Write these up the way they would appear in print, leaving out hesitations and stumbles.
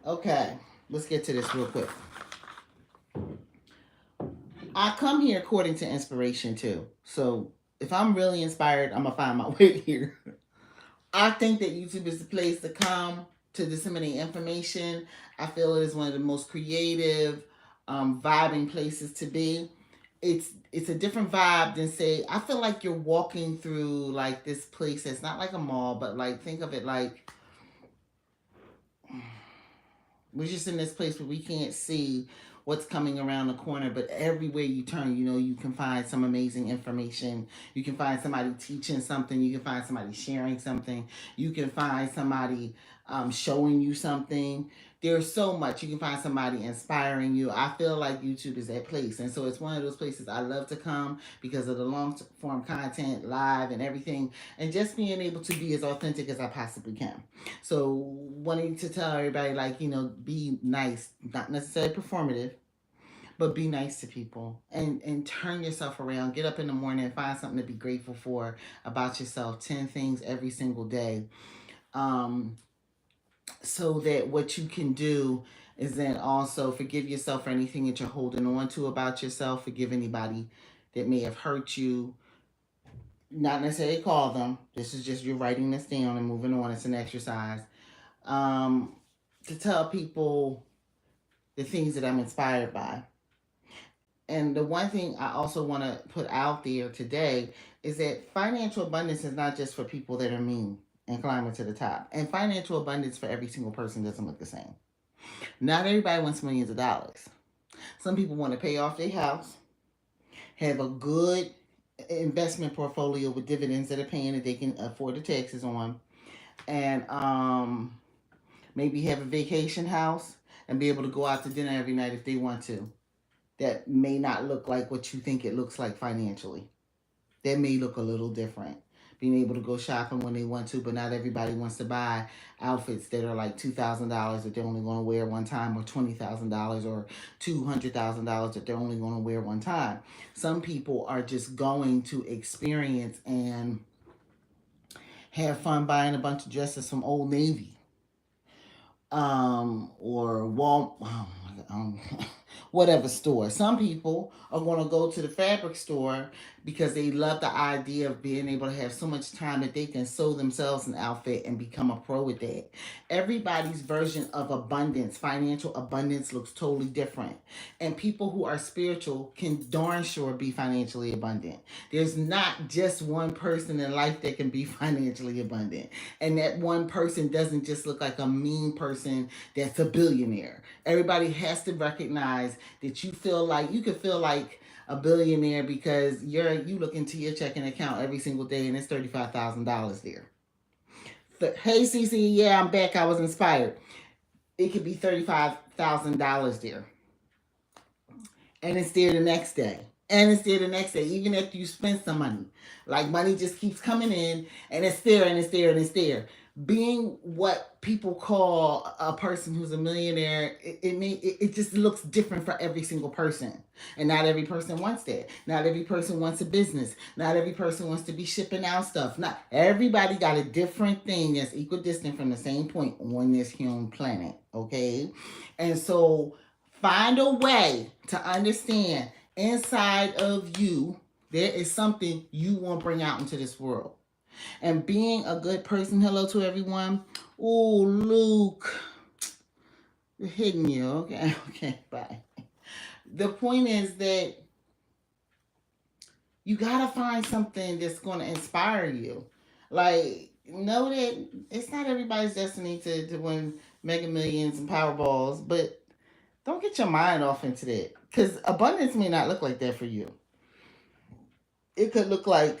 Okay, let's get to this real quick. I come here according to inspiration too. So if I'm really inspired, I'm gonna find my way here. I think that YouTube is the place to come to disseminate information. I feel it is one of the most creative, vibing places to be. It's a different vibe than, say, I feel like you're walking through like this place that's not like a mall, but like think of it like we're just in this place where we can't see what's coming around the corner, but everywhere you turn, you can find some amazing information. You can find somebody teaching something. You can find somebody sharing something. You can find somebody showing you something. There's so much. You can find somebody inspiring you. I feel like YouTube is that place. And so it's one of those places I love to come because of the long form content, live and everything, and just being able to be as authentic as I possibly can. So wanting to tell everybody, like, be nice, not necessarily performative, but be nice to people and turn yourself around. Get up in the morning and find something to be grateful for about yourself. 10 things every single day. Um, so that what you can do is then also forgive yourself for anything that you're holding on to about yourself. Forgive anybody that may have hurt you. Not necessarily call them. This is just you're writing this down and moving on. It's an exercise. Um, to tell people the things that I'm inspired by. And the one thing I also want to put out there today is that financial abundance is not just for people that are mean and climbing to the top. And financial abundance for every single person doesn't look the same. Not everybody wants millions of dollars. Some people want to pay off their house, have a good investment portfolio with dividends that are paying that they can afford the taxes on, and maybe have a vacation house and be able to go out to dinner every night if they want to. That may not look like what you think it looks like financially. That may look a little different. Being able to go shopping when they want to, but not everybody wants to buy outfits that are like $2,000 that they're only going to wear one time, or $20,000 or $200,000 that they're only going to wear one time. Some people are just going to experience and have fun buying a bunch of dresses from Old Navy, or whatever store. Some people are going to go to the fabric store because they love the idea of being able to have so much time that they can sew themselves an outfit and become a pro with that. Everybody's version of abundance, financial abundance, looks totally different. And people who are spiritual can darn sure be financially abundant. There's not just one person in life that can be financially abundant. And that one person doesn't just look like a mean person that's a billionaire. Everybody has to recognize that you can feel like a billionaire because you look into your checking account every single day and it's $35,000 there. Hey CC, yeah, I'm back. I was inspired. It could be $35,000 there, and it's there the next day. And it's there the next day, even after you spend some money. Like, money just keeps coming in, and it's there, and it's there, and it's there. Being what people call a person who's a millionaire, it just looks different for every single person. And not every person wants that. Not every person wants a business. Not every person wants to be shipping out stuff. Not everybody got a different thing that's equidistant from the same point on this human planet. Okay? And so find a way to understand inside of you there is something you want to bring out into this world. And being a good person, hello to everyone. Oh, Luke, you're hitting you. Okay, okay, bye. The point is that you gotta find something that's gonna inspire you. Like, know that it's not everybody's destiny to win Mega Millions and Powerballs, but don't get your mind off into that. Because abundance may not look like that for you. It could look like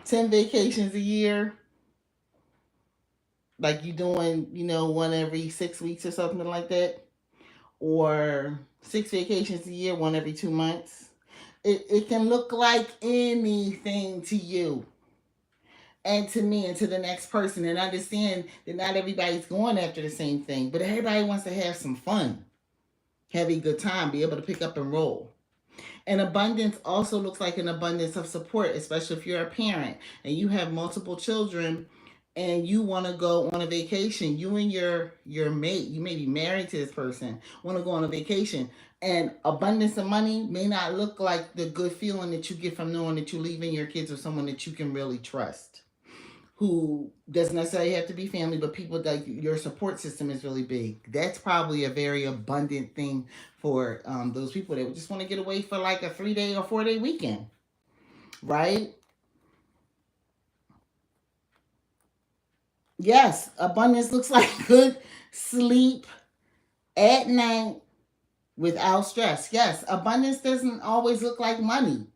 10 vacations a year, like you doing, one every 6 weeks or something like that, or 6 vacations a year, one every 2 months. It can look like anything to you and to me and to the next person. And understand that not everybody's going after the same thing, but everybody wants to have some fun, have a good time, be able to pick up and roll. And abundance also looks like an abundance of support, especially if you're a parent and you have multiple children and you want to go on a vacation, you and your mate, you may be married to this person, want to go on a vacation, and abundance of money may not look like the good feeling that you get from knowing that you're leaving your kids with someone that you can really trust, who doesn't necessarily have to be family, but people like your support system is really big. That's probably a very abundant thing for those people that just want to get away for like a 3-day or 4-day weekend, right? Yes, abundance looks like good sleep at night without stress. Yes, abundance doesn't always look like money.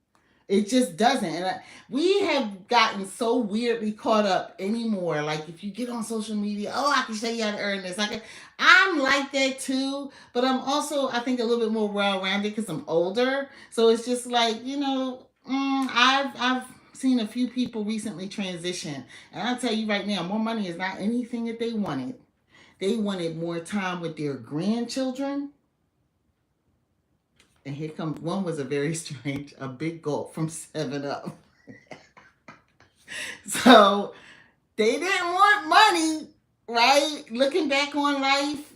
It just doesn't. And we have gotten so weirdly caught up anymore. Like if you get on social media, oh, I can show you how to earn this. I'm like that too, but I'm also, I think, a little bit more well-rounded because I'm older. So it's just like, I've seen a few people recently transition, and I'll tell you right now, more money is not anything that they wanted. They wanted more time with their grandchildren. And here comes one, was a very strange, a big gulp from 7 Up. So they didn't want money, right? Looking back on life,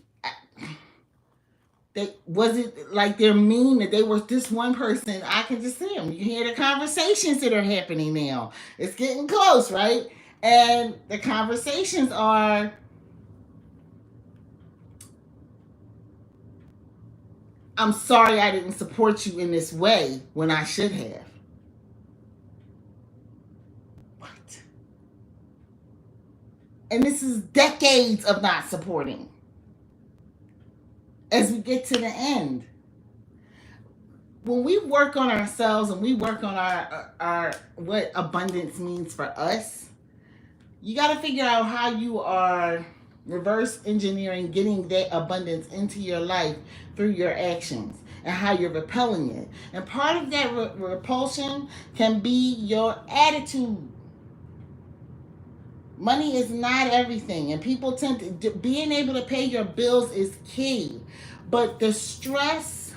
they wasn't like they're mean that they were this one person. I can just see them. You hear the conversations that are happening now. It's getting close, right? And the conversations are, I'm sorry I didn't support you in this way when I should have. What? And this is decades of not supporting. As we get to the end, when we work on ourselves and we work on our what abundance means for us, you got to figure out how you are reverse engineering getting that abundance into your life through your actions and how you're repelling it. And part of that repulsion can be your attitude. Money is not everything, and people tend to, being able to pay your bills is key, but the stress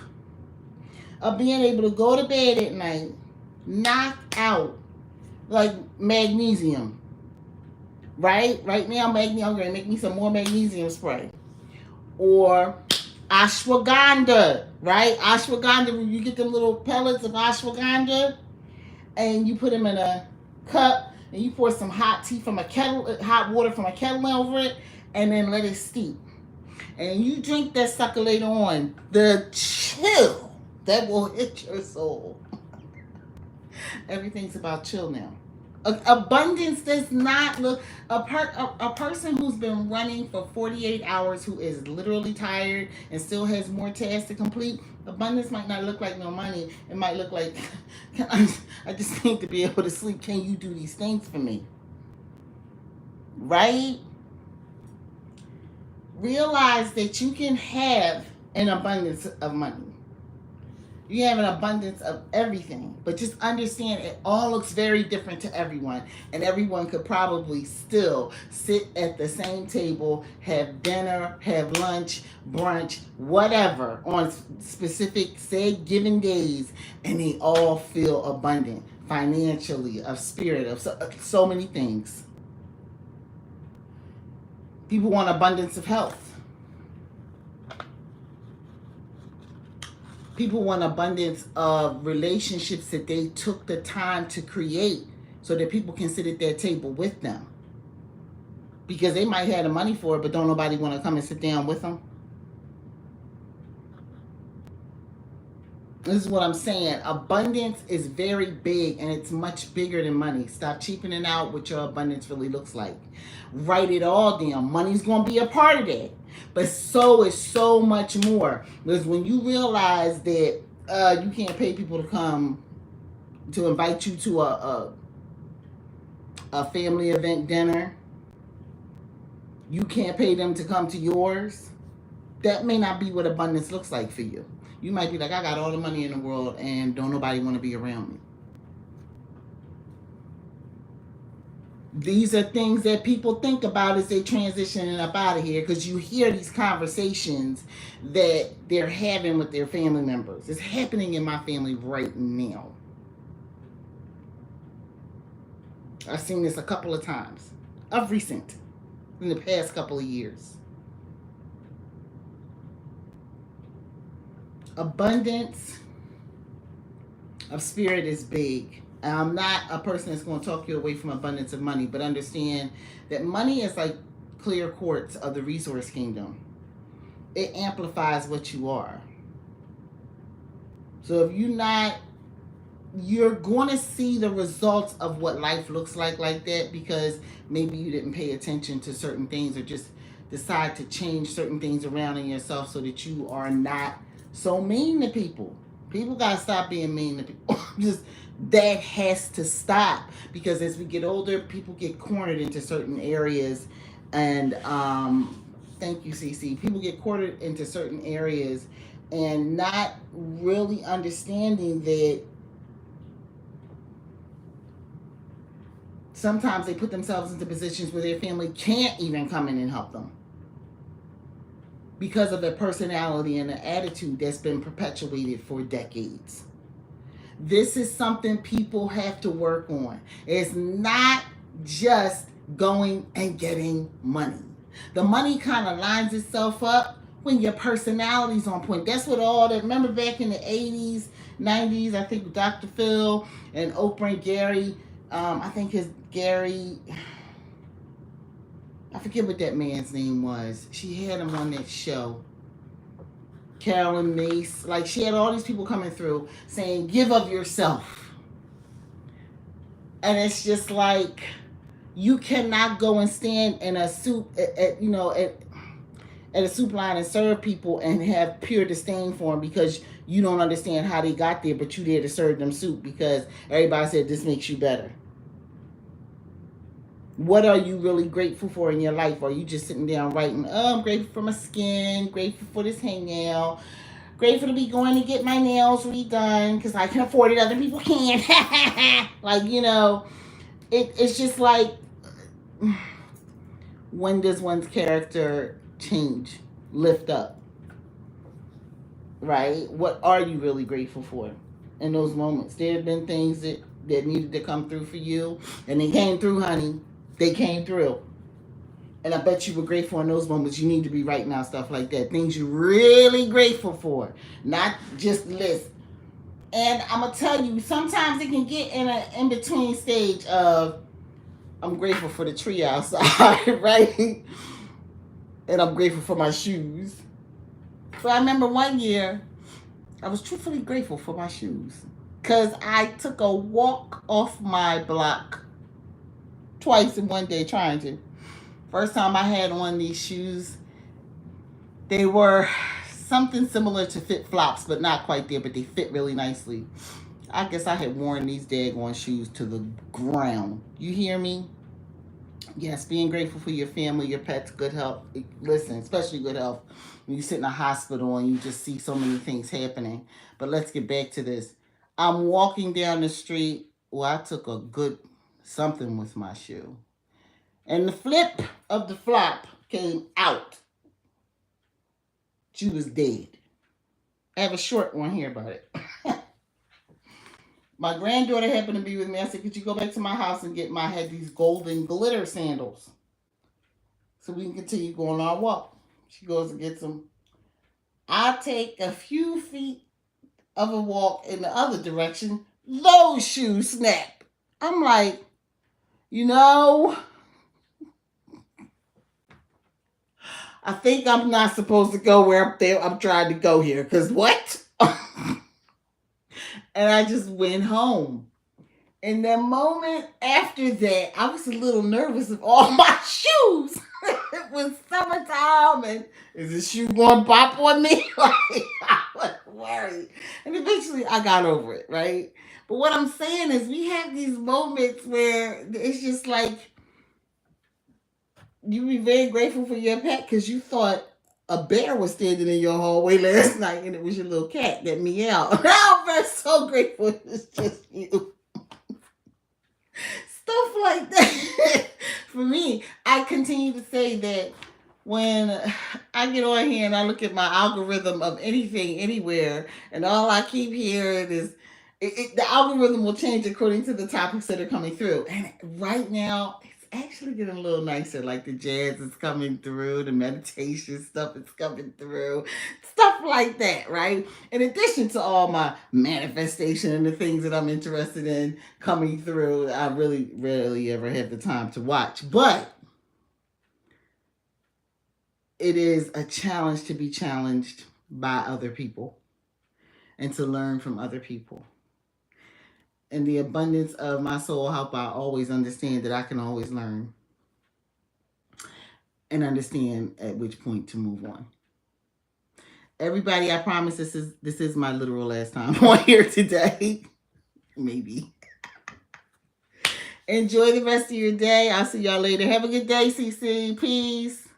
of being able to go to bed at night knocked out like magnesium, right now I'm going to make me some more magnesium spray, or ashwagandha, right? Ashwagandha, when you get the little pellets of ashwagandha and you put them in a cup and you pour some hot water from a kettle over it, and then let it steep. And you drink that sucker later on, the chill that will hit your soul. Everything's about chill now. Abundance does not look, a person who's been running for 48 hours, who is literally tired and still has more tasks to complete. Abundance might not look like no money. It might look like, I just need to be able to sleep. Can you do these things for me? Right? Realize that you can have an abundance of money. You have an abundance of everything, but just understand it all looks very different to everyone, and everyone could probably still sit at the same table, have dinner, have lunch, brunch, whatever, on specific said given days, and they all feel abundant financially, of spirit, of so many things. People want abundance of health. People want abundance of relationships that they took the time to create so that people can sit at their table with them. Because they might have the money for it, but don't nobody want to come and sit down with them. This is what I'm saying. Abundance is very big, and it's much bigger than money. Stop cheapening out what your abundance really looks like. Write it all down. Money's going to be a part of that. But so is so much more. Because when you realize that you can't pay people to come to invite you to a family event dinner, you can't pay them to come to yours, that may not be what abundance looks like for you. You might be like, I got all the money in the world and don't nobody want to be around me. These are things that people think about as they transition up out of here, because you hear these conversations that they're having with their family members. It's happening in my family right now. I've seen this a couple of times. of recent, in the past couple of years. Abundance of spirit is big. I'm not a person that's going to talk you away from abundance of money, but understand that money is like clear quartz of the resource kingdom. It amplifies what you are. So if you're going to see the results of what life looks like that, because maybe you didn't pay attention to certain things or just decide to change certain things around in yourself so that you are not so mean to people. People got to stop being mean to people. Just that has to stop, because as we get older, people get cornered into certain areas, and thank you, CC. People get cornered into certain areas and not really understanding that sometimes they put themselves into positions where their family can't even come in and help them because of their personality and the attitude that's been perpetuated for decades. This is something people have to work on. It's not just going and getting money. The money kind of lines itself up when your personality's on point. That's what all that, remember back in the 80s, 90s, I think Dr. Phil and Oprah and Gary, I think Gary, I forget what that man's name was. She had him on that show. Carolyn Mace. Like, she had all these people coming through saying, give of yourself. And it's just like, you cannot go and stand in a soup, at a soup line and serve people and have pure disdain for them because you don't understand how they got there, but you there to serve them soup because everybody said this makes you better. What are you really grateful for in your life? Are you just sitting down writing, oh, I'm grateful for my skin, grateful for this hangout, grateful to be going to get my nails redone because I can afford it, other people can't. Like, it's just like, when does one's character change, lift up, right? What are you really grateful for in those moments? There have been things that needed to come through for you, and they came through, honey. They came through. And I bet you were grateful in those moments. You need to be writing out stuff like that. Things you're really grateful for. Not just list. And I'm going to tell you, sometimes it can get in an in-between stage of, I'm grateful for the tree outside, right? And I'm grateful for my shoes. But I remember one year, I was truthfully grateful for my shoes. Because I took a walk off my block twice in one day trying to. First time I had on these shoes, they were something similar to fit flops, but not quite there, but they fit really nicely. I guess I had worn these daggone shoes to the ground. You hear me? Yes, being grateful for your family, your pets, good health. Listen, especially good health. When you sit in a hospital and you just see so many things happening. But let's get back to this. I'm walking down the street. Well, I took a good something with my shoe. And the flip of the flop came out. She was dead. I have a short one here about it. My granddaughter happened to be with me. I said, could you go back to my house and get I had these golden glitter sandals so we can continue going on our walk. She goes and gets them. I take a few feet of a walk in the other direction. Those shoes snap. I'm like, I think I'm not supposed to go where I'm trying to go here. Because what? And I just went home. And the moment after that, I was a little nervous of all my shoes. It was summertime, and is this shoe going to pop on me? Like, I was worried. And eventually I got over it, right? But what I'm saying is we have these moments where it's just like, you be very grateful for your pet because you thought a bear was standing in your hallway last night and it was your little cat that meowed. I'm so grateful it's just you. Stuff like that. For me, I continue to say that when I get on here and I look at my algorithm of anything, anywhere, and all I keep hearing is the algorithm will change according to the topics that are coming through. And right now, it's actually getting a little nicer. Like the jazz is coming through, the meditation stuff is coming through, stuff like that, right? In addition to all my manifestation and the things that I'm interested in coming through, I really rarely ever have the time to watch. But it is a challenge to be challenged by other people and to learn from other people. In the abundance of my soul help, I always understand that I can always learn and understand at which point to move on. Everybody, I promise this is my literal last time on here today. Maybe. Enjoy the rest of your day. I'll see y'all later. Have a good day, CC. Peace.